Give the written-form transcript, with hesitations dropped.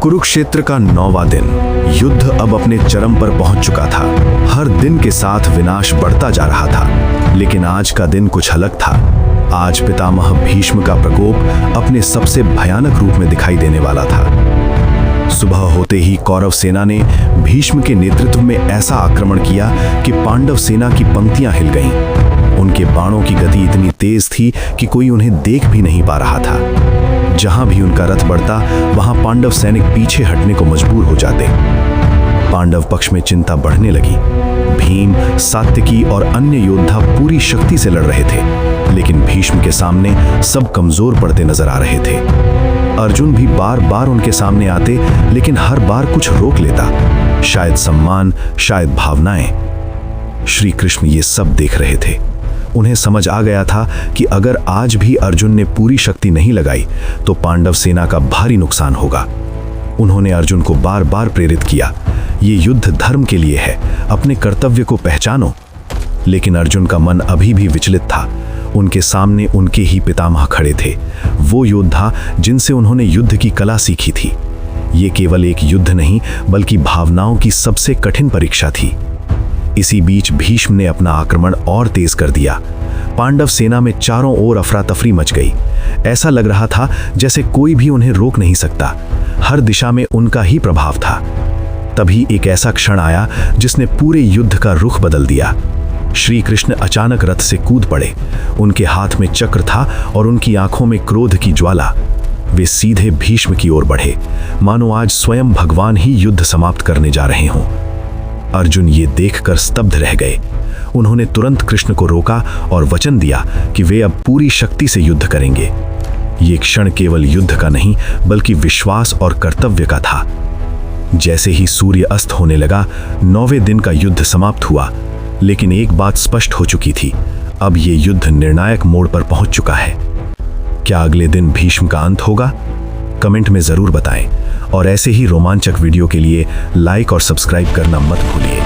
कुरुक्षेत्र का 9वां दिन। युद्ध अब अपने चरम पर पहुंच चुका था। हर दिन के साथ विनाश बढ़ता जा रहा था, लेकिन आज का दिन कुछ अलग था। आज पितामह भीष्म का प्रकोप अपने सबसे भयानक रूप में दिखाई देने वाला था। सुबह होते ही कौरव सेना ने भीष्म के नेतृत्व में ऐसा आक्रमण किया कि पांडव सेना की पंक्तियां हिल गईं। उनके बाणों की गति इतनी तेज थी कि कोई उन्हें देख भी नहीं पा रहा था। जहां भी उनका रथ बढ़ता, वहां पांडव सैनिक पीछे हटने को मजबूर हो जाते। पांडव पक्ष में चिंता बढ़ने लगी। भीम, सात्यकी और अन्य योद्धा पूरी शक्ति से लड़ रहे थे, लेकिन भीष्म के सामने सब कमजोर पड़ते नजर आ रहे थे। अर्जुन भी बार बार उनके सामने आते, लेकिन हर बार कुछ रोक लेता। शायद सम्मान, शायद भावनाएं। श्री कृष्ण ये सब देख रहे थे। उन्हें समझ आ गया था कि अगर आज भी अर्जुन ने पूरी शक्ति नहीं लगाई तो पांडव सेना का भारी नुकसान होगा। उन्होंने अर्जुन को बार बार प्रेरित किया, ये युद्ध धर्म के लिए है, अपने कर्तव्य को पहचानो। लेकिन अर्जुन का मन अभी भी विचलित था। उनके सामने उनके ही पितामह खड़े थे, वो योद्धा जिनसे उन्होंने युद्ध की कला सीखी थी। ये केवल एक युद्ध नहीं, बल्कि भावनाओं की सबसे कठिन परीक्षा थी। इसी बीच भीष्म ने अपना आक्रमण और तेज कर दिया। पांडव सेना में चारों ओर अफरा तफरी मच गई। ऐसा लग रहा था जैसे कोई भी उन्हें रोक नहीं सकता। हर दिशा में उनका ही प्रभाव था। तभी एक ऐसा क्षण आया जिसने पूरे युद्ध का रुख बदल दिया। श्री कृष्ण अचानक रथ से कूद पड़े। उनके हाथ में चक्र था और उनकी आंखों में क्रोध की ज्वाला। वे सीधे भीष्म की ओर बढ़े, मानो आज स्वयं भगवान ही युद्ध समाप्त करने जा रहे हों। अर्जुन ये देखकर स्तब्ध रह गए। उन्होंने तुरंत कृष्ण को रोका और वचन दिया कि वे अब पूरी शक्ति से युद्ध करेंगे। ये क्षण केवल युद्ध का नहीं, बल्कि विश्वास और कर्तव्य का था। जैसे ही सूर्य अस्त होने लगा, 9वें दिन का युद्ध समाप्त हुआ। लेकिन एक बात स्पष्ट हो चुकी थी, अब ये युद्ध निर्णायक मोड़ पर पहुंच चुका है। क्या अगले दिन भीष्म का अंत होगा? कमेंट में जरूर बताएं। और ऐसे ही रोमांचक वीडियो के लिए लाइक और सब्सक्राइब करना मत भूलिए।